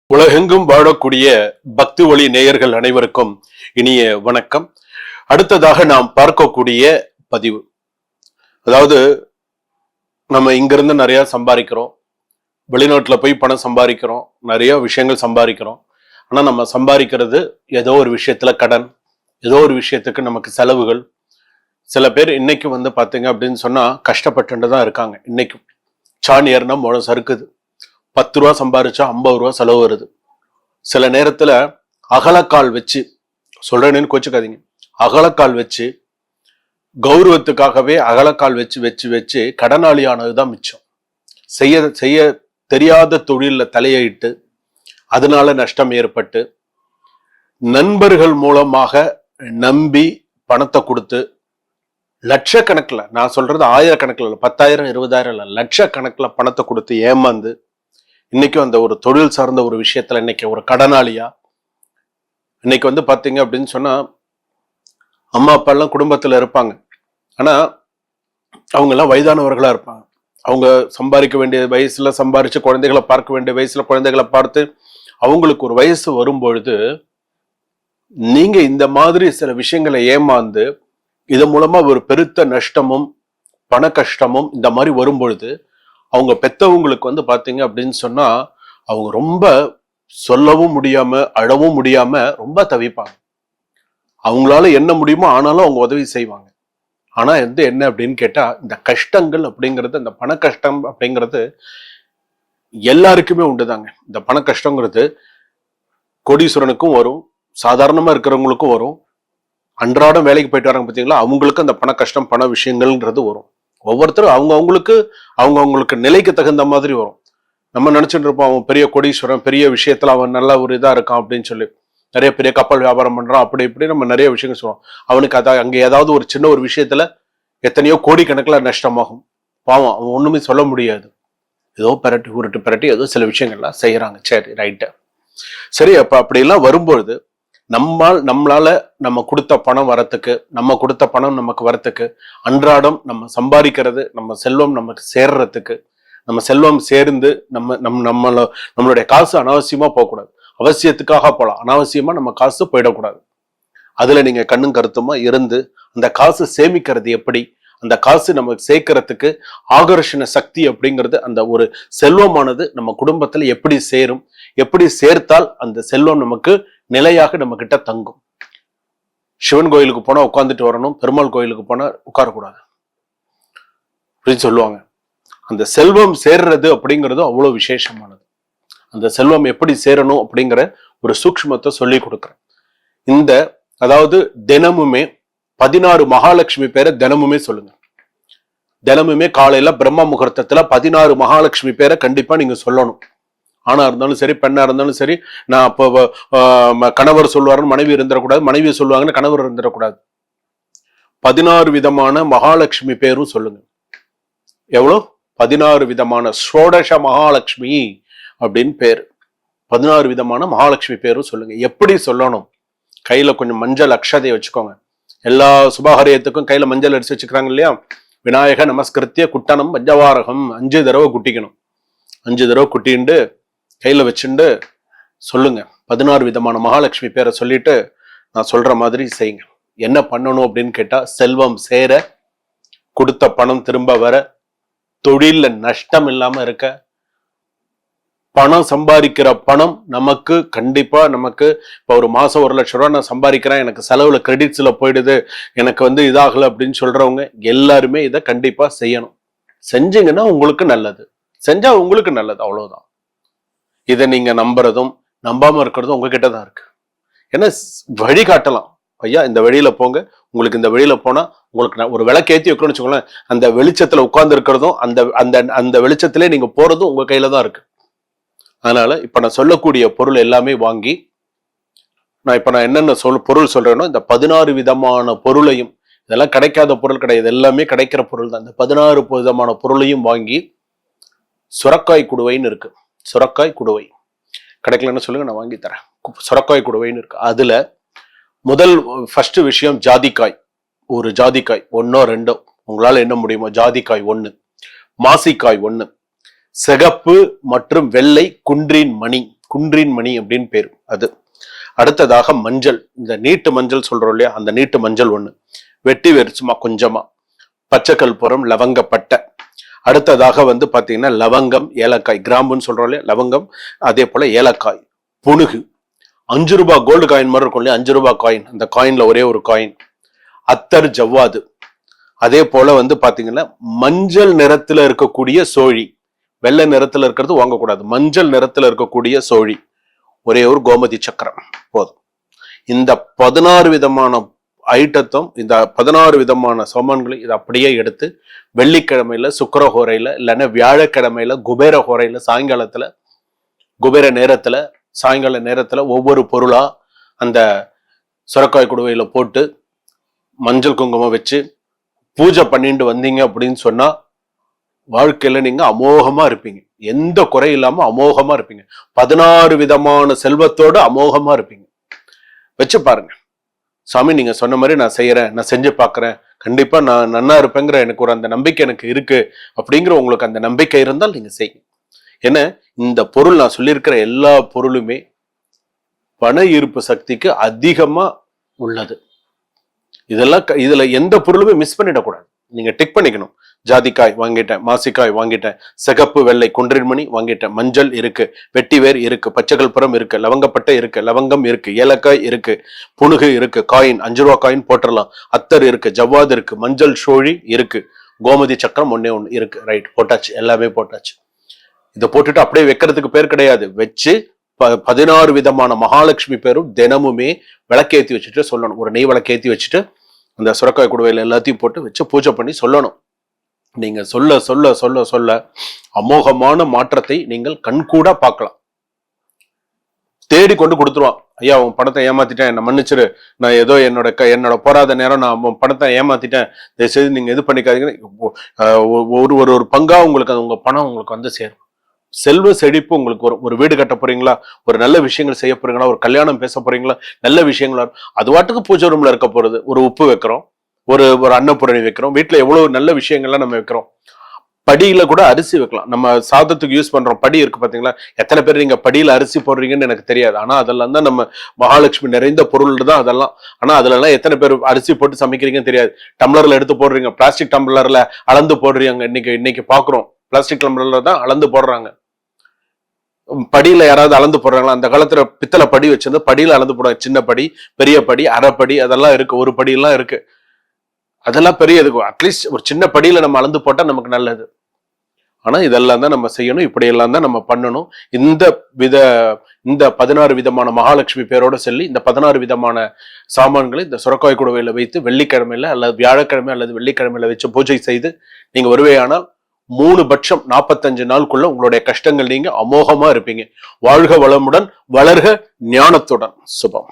உலகெங்கும் வாழக்கூடிய பக்தி ஒளி நேயர்கள் அனைவருக்கும் இனிய வணக்கம். அடுத்ததாக நாம் பார்க்கக்கூடிய பதிவு, அதாவது நம்ம இங்கிருந்து நிறைய சம்பாதிக்கிறோம், வெளிநாட்டுல போய் பணம் சம்பாதிக்கிறோம், நிறைய விஷயங்கள் சம்பாதிக்கிறோம். ஆனா நம்ம சம்பாதிக்கிறது ஏதோ ஒரு விஷயத்துல கடன், ஏதோ ஒரு விஷயத்துக்கு நமக்கு செலவுகள். சில பேர் இன்னைக்கு பாத்தீங்க அப்படின்னு சொன்னா கஷ்டப்பட்டு தான் இருக்காங்க. இன்னைக்கும் சாணி ஏறினா முழம் சறுக்குது, 10 ரூபா சம்பாரிச்சா 50 ரூபா செலவு வருது. சில நேரத்துல அகலக்கால் வச்சு, சொல்றேன்னு கோச்சுக்காதீங்க, அகலக்கால் வச்சு கௌரவத்துக்காகவே அகலக்கால் வச்சு வச்சு வச்சு கடனாளியானதுதான் மிச்சம். செய்ய செய்ய தெரியாத தொழில தலையிட்டு அதனால நஷ்டம் ஏற்பட்டு நண்பர்கள் மூலமாக நம்பி பணத்தை கொடுத்து லட்சக்கணக்கில், நான் சொல்றது ஆயிரக்கணக்கில், 10,000 20,000 இல்ல, லட்சக்கணக்கில் பணத்தை கொடுத்து ஏமாந்து இன்னைக்கும் அந்த ஒரு தொழில் சார்ந்த ஒரு விஷயத்துல இன்னைக்கு ஒரு கடனாளியா இன்னைக்கு பாத்தீங்க அப்படின்னு சொன்னா அம்மா அப்பா எல்லாம் குடும்பத்துல இருப்பாங்க. ஆனா அவங்க எல்லாம் வயதானவர்களா இருப்பாங்க. அவங்க சம்பாதிக்க வேண்டிய வயசுல சம்பாரிச்சு குழந்தைகளை பார்க்க வேண்டிய வயசுல குழந்தைகளை பார்த்து அவங்களுக்கு ஒரு வயசு வரும்பொழுது நீங்க இந்த மாதிரி சில விஷயங்களை ஏமாந்து இதன் மூலமா ஒரு பெருத்த நஷ்டமும் பண கஷ்டமும் இந்த மாதிரி வரும்பொழுது அவங்க பெத்தவங்களுக்கு பாத்தீங்க அப்படின்னு சொன்னா அவங்க ரொம்ப சொல்லவும் முடியாம அழவும் முடியாம ரொம்ப தவிப்பாங்க. அவங்களால என்ன முடியுமோ ஆனாலும் அவங்க உதவி செய்வாங்க. ஆனா என்ன அப்படின்னு கேட்டா, இந்த கஷ்டங்கள் அப்படிங்கிறது, இந்த பண கஷ்டம் அப்படிங்கிறது எல்லாருக்குமே உண்டுதாங்க. இந்த பண கஷ்டங்கிறது கோடீஸ்வரனுக்கும் வரும், சாதாரணமா இருக்கிறவங்களுக்கும் வரும், அன்றாடம் வேலைக்கு போயிட்டு வராங்க பார்த்தீங்களா, அவங்களுக்கு அந்த பண கஷ்டம் பண விஷயங்கள்ன்றது வரும். ஒவ்வொருத்தரும் அவங்கவுங்களுக்கு நிலைக்கு தகுந்த மாதிரி வரும். நம்ம நினைச்சிட்டு இருப்போம் அவன் பெரிய கோடீஸ்வரன், பெரிய விஷயத்துல அவன் நல்ல ஒரு இதா இருக்கான் அப்படின்னு சொல்லி, நிறைய பெரிய கப்பல் வியாபாரம் பண்றான், அப்படி இப்படி நம்ம நிறைய விஷயங்கள் சொல்லுவோம். அவனுக்கு அங்க ஏதாவது ஒரு சின்ன ஒரு விஷயத்துல எத்தனையோ கோடிக்கணக்கில் நஷ்டமாகும். பாவம், அவன் ஒண்ணுமே சொல்ல முடியாது. ஏதோ பிரட்டி ஏதோ சில விஷயங்கள்லாம் செய்யறாங்க. சரி, ரைட்டு, சரி. அப்ப அப்படியெல்லாம் வரும்பொழுது நம்மளால நம்ம கொடுத்த பணம் வரத்துக்கு, நம்ம கொடுத்த பணம் நமக்கு வரத்துக்கு, அன்றாடம் நம்ம சம்பாதிக்கிறது, நம்ம செல்வம் நமக்கு சேர்றதுக்கு, நம்ம செல்வம் சேர்ந்து நம்மளுடைய காசு அனாவசியமா போகக்கூடாது. அவசியத்துக்காக போகலாம், அனாவசியமா நம்ம காசு போயிடக்கூடாது. அதுல நீங்க கண்ணும் கருத்துமா இருந்து அந்த காசு சேமிக்கிறது எப்படி, அந்த காசு நமக்கு சேர்க்கறதுக்கு ஆகர்ஷண சக்தி அப்படிங்கிறது, அந்த ஒரு செல்வமானது நம்ம குடும்பத்துல எப்படி சேரும், எப்படி சேர்த்தால் அந்த செல்வம் நமக்கு நிலையாக நம்ம கிட்ட தங்கும். சிவன் கோயிலுக்கு போனா உட்கார்ந்துட்டு வரணும், பெருமாள் கோயிலுக்கு போனா உட்காரக்கூடாது அப்படின்னு சொல்லுவாங்க. அந்த செல்வம் சேர்றது அப்படிங்கிறது அவ்வளவு விசேஷமானது. அந்த செல்வம் எப்படி சேரணும் அப்படிங்கிற ஒரு சூக்ஷ்மத்தை சொல்லி கொடுக்குறேன். அதாவது தினமுமே 16 மகாலட்சுமி பேரை தினமுமே சொல்லுங்க. தினமுமே காலையில பிரம்ம முகூர்த்தத்துல 16 மகாலட்சுமி பேரை கண்டிப்பா நீங்க சொல்லணும். ஆணா இருந்தாலும் சரி, பெண்ணா இருந்தாலும் சரி. நான் அப்போ கணவர் சொல்லுவாருன்னு மனைவி இருந்துடக்கூடாது, மனைவி சொல்லுவாங்கன்னு கணவர் இருந்துடக்கூடாது. 16 விதமான மகாலட்சுமி பேரும் சொல்லுங்க. எவ்வளோ? 16 விதமான ஷோடச மகாலட்சுமி அப்படின்னு பேரு. 16 விதமான மகாலட்சுமி பேரும் சொல்லுங்க. எப்படி சொல்லணும்? கையில கொஞ்சம் மஞ்சள் அக்ஷதையை வச்சுக்கோங்க. எல்லா சுபகாரியத்துக்கும் கையில மஞ்சள் அடிச்சு வச்சுக்கிறாங்க இல்லையா? விநாயக நமஸ்கிருத்திய குட்டனம் பஞ்சவாரகம் 5 தடவை குட்டிக்கணும். 5 தடவை குட்டிண்டு கையில வச்சுண்டு சொல்லுங்க. 16 விதமான மகாலட்சுமி பேரை சொல்லிட்டு நான் சொல்ற மாதிரி செய்யுங்க. என்ன பண்ணணும் அப்படின்னு கேட்டா, செல்வம் சேர, கொடுத்த பணம் திரும்ப வர, தொழில்ல நஷ்டம் இல்லாம இருக்க, பணம் சம்பாதிக்கிற பணம் நமக்கு கண்டிப்பா நமக்கு இப்ப ஒரு மாசம் 1 லட்சம் ரூபாய் நான் சம்பாதிக்கிறேன், எனக்கு செலவுல கிரெடிட்ஸ்ல போயிடுது, எனக்கு இதாகல அப்படின்னு சொல்றவங்க எல்லாருமே இதை கண்டிப்பா செய்யணும். செஞ்சீங்கன்னா உங்களுக்கு நல்லது, செஞ்சா உங்களுக்கு நல்லது, அவ்வளவுதான். இதை நீங்க நம்புறதும் நம்பாம இருக்கிறதும் உங்ககிட்ட தான் இருக்கு. ஏன்னா வழி காட்டலாம், ஐயா இந்த வழியில போங்க, உங்களுக்கு இந்த வழியில போனா உங்களுக்கு ஒரு விளக்கு ஏற்றி வைக்கணும்னு வச்சுக்கோங்களேன், அந்த வெளிச்சத்துல உட்கார்ந்து இருக்கிறதும் அந்த அந்த அந்த வெளிச்சத்திலே நீங்க போறதும் உங்க கையில தான் இருக்கு. அதனால இப்ப நான் சொல்லக்கூடிய பொருள் எல்லாமே வாங்கி, நான் என்னென்ன பொருள் சொல்றேனோ இந்த 16 விதமான பொருளையும், இதெல்லாம் கிடைக்காத பொருள் கிடையாது, எல்லாமே கிடைக்கிற பொருள் தான். இந்த 16 விதமான பொருளையும் வாங்கி, சுரக்காய் குடுவைன்னு இருக்கு, சுரக்காய் குடுவை கிடைக்கலன்னு சொல்லுங்க, நான் வாங்கி தரேன். சுரக்காய் குடுவைன்னு இருக்கு. அதுல முதல் ஃபர்ஸ்ட் விஷயம் ஜாதிக்காய். ஒரு ஜாதிக்காய் 1 2 உங்களால என்ன முடியுமோ, ஜாதிக்காய் 1, மாசிக்காய் 1, சிகப்பு மற்றும் வெள்ளை குன்றின் மணி குன்றின் மணி அப்படின்னு பேரு அது. அடுத்ததாக மஞ்சள், இந்த நீட்டு மஞ்சள் சொல்றோம் இல்லையா, அந்த நீட்டு மஞ்சள் ஒண்ணு, வெட்டி வேர் சும்மா கொஞ்சமா, பச்சைக்கற்பூரம், லவங்கப்பட்டை. அடுத்ததாக வந்து பாத்தீங்கன்னா லவங்கம், ஏலக்காய், கிராம்புன்னு சொல்றோம் இல்லையா, லவங்கம், அதே போல ஏலக்காய், புனுகு, 5 ரூபாய் கோல்டு காயின் மாதிரி இருக்கும் இல்லையா, 5 ரூபாய் காயின், அந்த காயின்ல ஒரே ஒரு காயின், அத்தர், ஜவ்வாது. அதே போல வந்து பாத்தீங்கன்னா மஞ்சள் நிறத்துல இருக்கக்கூடிய சோழி, வெள்ளை நிறத்துல இருக்கிறது வாங்கக்கூடாது, மஞ்சள் நிறத்துல இருக்கக்கூடிய சோழி, ஒரே ஒரு கோமதி சக்கரம் போதும். இந்த 16 விதமான ஐட்டத்தும், இந்த 16 விதமான சாமான்களை இதை அப்படியே எடுத்து வெள்ளிக்கிழமையில சுக்கிர ஹோரையில இல்லைன்னா வியாழக்கிழமையில குபேர ஹோரையில சாயங்காலத்துல, குபேர நேரத்துல, சாயங்கால நேரத்துல ஒவ்வொரு பொருளா அந்த சுரக்காய் குடுவையில போட்டு மஞ்சள் குங்குமம் வச்சு பூஜை பண்ணிட்டு வந்தீங்க அப்படின்னு சொன்னா வாழ்க்கையில நீங்க அமோகமா இருப்பீங்க, எந்த குறை இல்லாம அமோகமா இருப்பீங்க, 16 விதமான செல்வத்தோட அமோகமா இருப்பீங்க. வச்சு பாருங்க. சாமி நீங்க சொன்ன மாதிரி நான் செய்யறேன், நான் செஞ்சு பாக்குறேன், கண்டிப்பா நான் நன்னா இருப்பேங்கிற எனக்கு ஒரு அந்த நம்பிக்கை எனக்கு இருக்கு அப்படிங்கிற உங்களுக்கு அந்த நம்பிக்கை இருந்தால் நீங்க செய்யுங்க. ஏன்னா இந்த பொருள், நான் சொல்லியிருக்கிற எல்லா பொருளுமே பண ஈர்ப்பு சக்திக்கு அதிகமா உள்ளது. இதெல்லாம் இதுல எந்த பொருளுமே மிஸ் பண்ணிடக்கூடாது, நீங்க டிக் பண்ணிக்கணும். ஜாதிக்காய் வாங்கிட்டேன், மாசிக்காய் வாங்கிட்டேன், சிகப்பு வெள்ளை குன்றின்மணி வாங்கிட்டேன், மஞ்சள் இருக்கு, வெட்டிவேர் இருக்கு, பச்சைக்கற்பூரம் இருக்கு, லவங்கப்பட்டை இருக்கு, லவங்கம் இருக்கு, ஏலக்காய் இருக்கு, புனுகு இருக்கு, காயின் 5 ரூபாய் காயின் போட்டுடலாம், அத்தர் இருக்கு, ஜவ்வாது இருக்கு, மஞ்சள் சோழி இருக்கு, கோமதி சக்கரம் ஒன்னே ஒண்ணு இருக்கு. ரைட், போட்டாச்சு, எல்லாமே போட்டாச்சு. இதை போட்டுட்டு அப்படியே வைக்கிறதுக்கு பேர் கிடையாது, வச்சு 16 விதமான மகாலட்சுமி பேரும் தினமுமே விளக்கேற்றி வச்சுட்டு சொல்லணும். ஒரு நெய் விளக்கேற்றி வச்சுட்டு அந்த சுரக்காய் குடுவையில எல்லாத்தையும் போட்டு வச்சு பூஜை பண்ணி சொல்லணும். நீங்க சொல்ல சொல்ல சொல்ல சொல்ல அமோகமான மாற்றத்தை நீங்கள் கண்கூடா பார்க்கலாம். தேடி கொண்டு கொடுத்துருவான். ஐயா உன் பணத்தை ஏமாத்திட்டேன், என்ன மன்னிச்சிரு, நான் ஏதோ என்னோட போராத நேரம் நான் உன் பணத்தை ஏமாத்திட்டேன், தயவுசெய்து நீங்க இது பண்ணிக்காதீங்க. ஒரு பங்கா உங்களுக்கு உங்க பணம் உங்களுக்கு வந்து சேரும். செல்வ செழிப்பு உங்களுக்கு ஒரு வீடு கட்ட போறீங்களா, ஒரு நல்ல விஷயங்கள் செய்ய போறீங்களா, ஒரு கல்யாணம் பேச போறீங்களா, நல்ல விஷயங்களா, அது வாட்டுக்கு பூஜை ரூம்ல இருக்க போறது. ஒரு உப்பு வைக்கிறோம், ஒரு அன்னபூரணி வைக்கிறோம், வீட்டுல எவ்வளவு நல்ல விஷயங்கள்லாம் நம்ம வைக்கிறோம். படியில கூட அரிசி வைக்கலாம். நம்ம சாதத்துக்கு யூஸ் பண்றோம் படி இருக்கு பாத்தீங்களா, எத்தனை பேர் நீங்க படியில அரிசி போடுறீங்கன்னு எனக்கு தெரியாது. ஆனா அதெல்லாம் தான் நம்ம மகாலட்சுமி நிறைந்த பொருள் தான் அதெல்லாம். ஆனா அதுல எல்லாம் எத்தனை பேர் அரிசி போட்டு சமைக்கிறீங்கன்னு தெரியாது. டம்ளர்ல எடுத்து போடுறீங்க, பிளாஸ்டிக் டம்ளர்ல அளந்து போடுறீங்க. இன்னைக்கு பாக்குறோம் பிளாஸ்டிக் டம்ளர்ல தான் அளந்து போடுறாங்க. படியில யாராவது அளந்து போடுறாங்களா? அந்த காலத்துல பித்தளை படி வச்சிருந்து படியில அளந்து போடுறாங்க. சின்ன படி, பெரிய படி, அரைப்படி, அதெல்லாம் இருக்கு, ஒரு படி எல்லாம் இருக்கு. அதெல்லாம் பெரிய இருக்கும். அட்லீஸ்ட் ஒரு சின்ன படியில நம்ம அளந்து போட்டா நமக்கு நல்லது. ஆனா இதெல்லாம் தான் நம்ம செய்யணும், இப்படியெல்லாம் தான் நம்ம பண்ணணும். இந்த 16 விதமான மகாலட்சுமி பேரோட சொல்லி இந்த 16 விதமான சாமான்களை இந்த சுரக்காய் குடுவையில வைத்து வெள்ளிக்கிழமையில அல்லது வியாழக்கிழமை அல்லது வெள்ளிக்கிழமையில வச்சு பூஜை செய்து நீங்க வருவேயானால் 3 பட்சம் 45 நாளுக்குள்ள உங்களுடைய கஷ்டங்கள் நீங்க அமோகமா இருப்பீங்க. வாழ்க வளமுடன், வளர்க ஞானத்துடன். சுபம்.